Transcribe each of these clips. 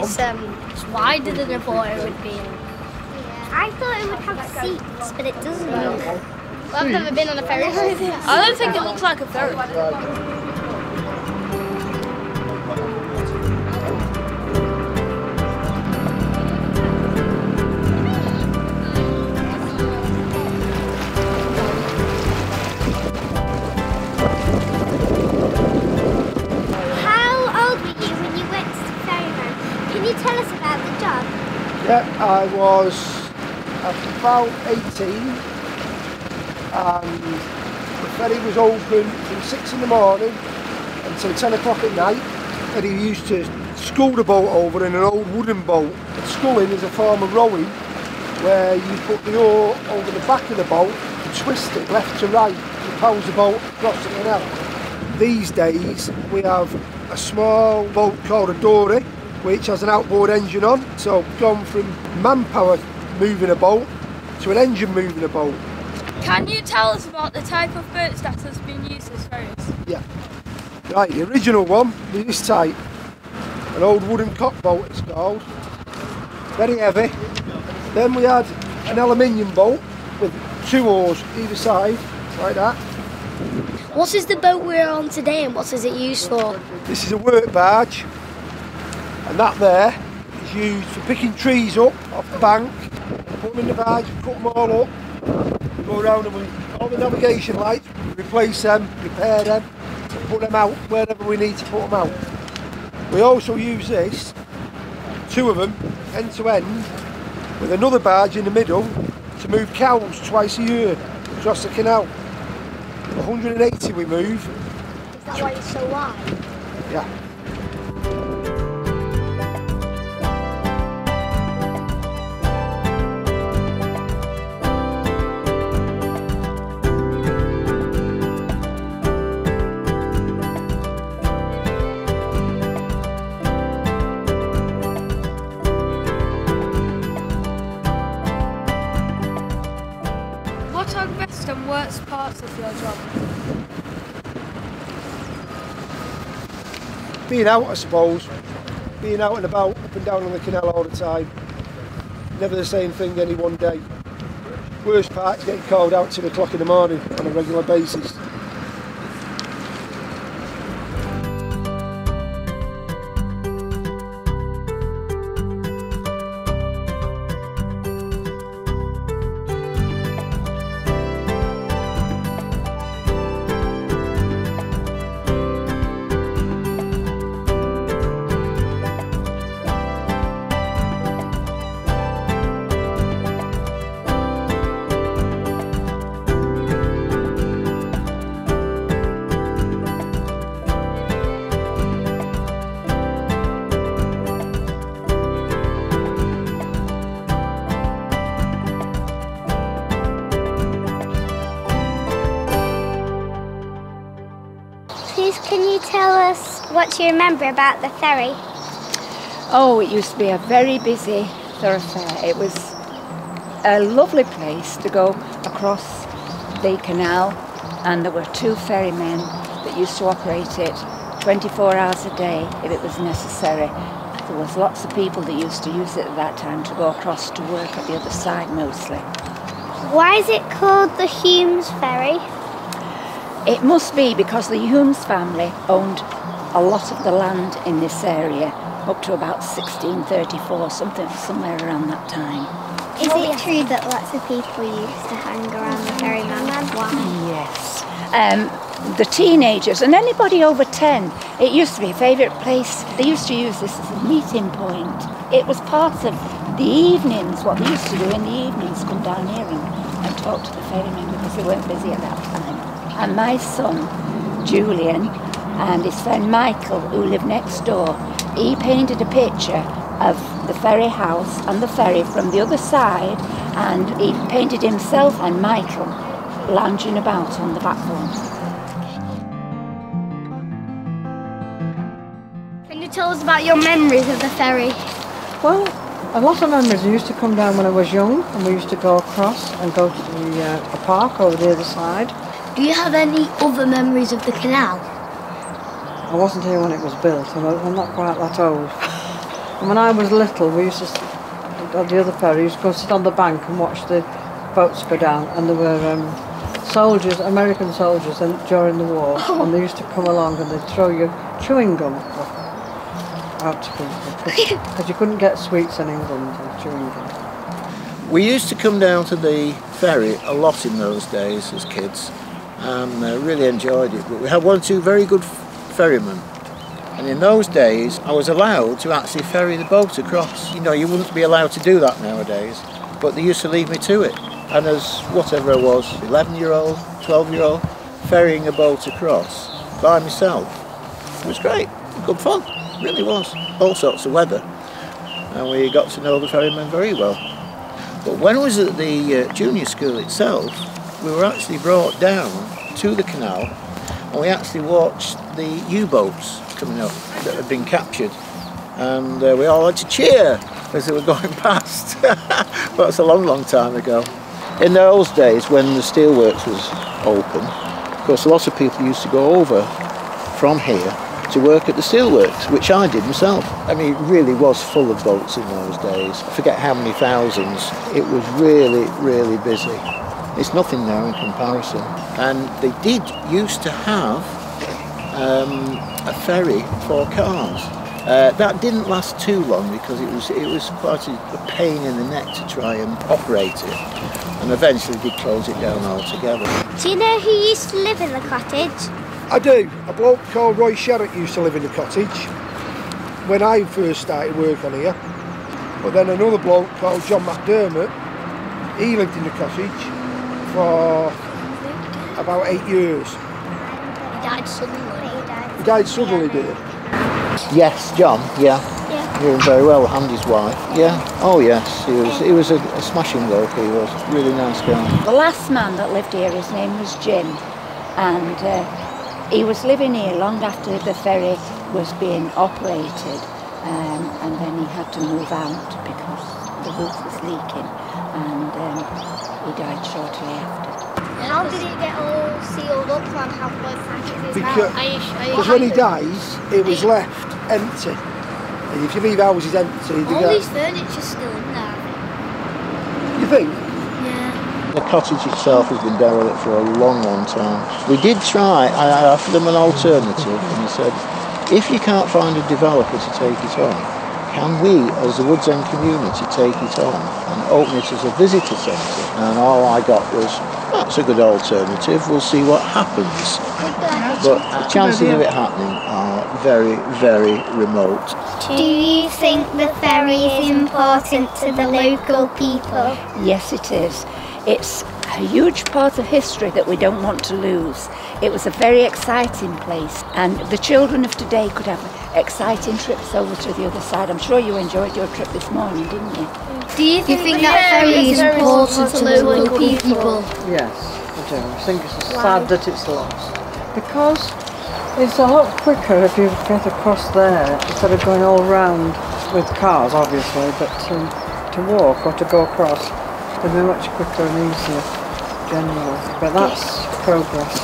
it's wider than I thought it would be. I thought it would have seats, but it doesn't. Well, I've never been on a ferry. I don't think it looks like a ferry. Can you tell us about the job? Yeah, I was about 18 and the ferry was open from 6 in the morning until 10 o'clock at night, and he used to scull the boat over in an old wooden boat. And sculling is a form of rowing where you put the oar over the back of the boat and twist it left to right to propels the boat across the canal. These days we have a small boat called a dory, which has an outboard engine on, so gone from manpower moving a boat to an engine moving a boat. Can you tell us about the type of boats that has been used as ferries? Yeah. Right, the original one was this type, an old wooden cock boat it's called, very heavy. Then we had an aluminium boat with 2 oars either side, like that. What is the boat we're on today and what is it used for? This is a work barge. And that there is used for picking trees up off the bank, put them in the barge, cut them all up, go around them with all the navigation lights, replace them, repair them, put them out wherever we need to put them out. We also use this, 2 of them, end to end, with another barge in the middle to move cows twice a year across the canal. 180 we move. Is that why it's so wide? Yeah. What are the best and worst parts of your job? Being out, I suppose. Being out and about, up and down on the canal all the time. Never the same thing any one day. Worst part is getting called out 2 o'clock in the morning on a regular basis. Please, can you tell us what you remember about the ferry? Oh, it used to be a very busy thoroughfare. It was a lovely place to go across the canal, and there were 2 ferrymen that used to operate it 24 hours a day if it was necessary. There was lots of people that used to use it at that time to go across to work at the other side mostly. Why is it called the Hulmes Ferry? It must be because the Hulmes family owned a lot of the land in this area up to about 1634, somewhere around that time. Is it true that lots of people used to hang around the ferryman? Yes. The teenagers and anybody over 10, it used to be a favourite place. They used to use this as a meeting point. It was part of the evenings, what they used to do in the evenings, come down here and talk to the ferrymen because they weren't busy at that time. And my son, Julian, and his friend Michael, who lived next door, he painted a picture of the ferry house and the ferry from the other side, and he painted himself and Michael lounging about on the platform. Can you tell us about your memories of the ferry? Well, a lot of memories. I used to come down when I was young, and we used to go across and go to the park over the other side. Do you have any other memories of the canal? I wasn't here when it was built, and I'm not quite that old. And when I was little, we used to, on the other ferry, we used to go sit on the bank and watch the boats go down, and there were soldiers, American soldiers, during the war, and they used to come along and they'd throw you chewing gum out to people, because you couldn't get sweets in England and chewing gum. We used to come down to the ferry a lot in those days as kids, and really enjoyed it. But we had one or two very good ferrymen, and in those days I was allowed to actually ferry the boat across. You know, you wouldn't be allowed to do that nowadays, but they used to leave me to it. And as whatever I was, 11-year-old, 12-year-old, ferrying a boat across by myself, it was great, good fun, it really was. All sorts of weather, and we got to know the ferrymen very well. But when I was at the junior school itself, we were actually brought down to the canal, and we actually watched the U-boats coming up that had been captured, and we all had to cheer as they were going past. But that's a long, long time ago. In those days, when the steelworks was open, of course a lot of people used to go over from here to work at the steelworks, which I did myself. I mean, it really was full of boats in those days. I forget how many thousands. It was really, really busy. It's nothing now in comparison. And they did used to have a ferry for cars. That didn't last too long because it was quite a pain in the neck to try and operate it, and eventually did close it down altogether. Do you know who used to live in the cottage? I do. A bloke called Roy Sherritt used to live in the cottage when I first started work on here. But then another bloke called John McDermott, he lived in the cottage for about 8 years. He died suddenly. He died suddenly, did he? Yes, John, yeah. Knew him very well, and his wife, yeah. Oh yes, he was a smashing bloke, he was. Really nice guy. The last man that lived here, his name was Jim, and he was living here long after the ferry was being operated, and then he had to move out because the roof was leaking, and he died shortly after. How did it get all sealed up and how close it is now? Because when he dies, it was left empty. And if you leave houses empty, All these furniture's still in there. You think? Yeah. The cottage itself has been derelict for a long, long time. We did try, I offered them an alternative, and he said, if you can't find a developer to take it on, can we, as the Woods End community, take it on and open it as a visitor centre? And all I got was, that's a good alternative, we'll see what happens. But the chances of it happening are very, very remote. Do you think the ferry is important to the local people? Yes, it is. It's a huge part of history that we don't want to lose. It was a very exciting place, and the children of today could have exciting trips over to the other side. I'm sure you enjoyed your trip this morning, didn't you? Do you think that ferry is important to the local people? Yes, I do. I think it's sad that it's lost, because it's a lot quicker if you get across there instead of going all round with cars, obviously, but to walk or to go across would be much quicker and easier generally. But that's progress.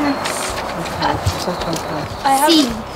Yes. Okay, is that okay? I have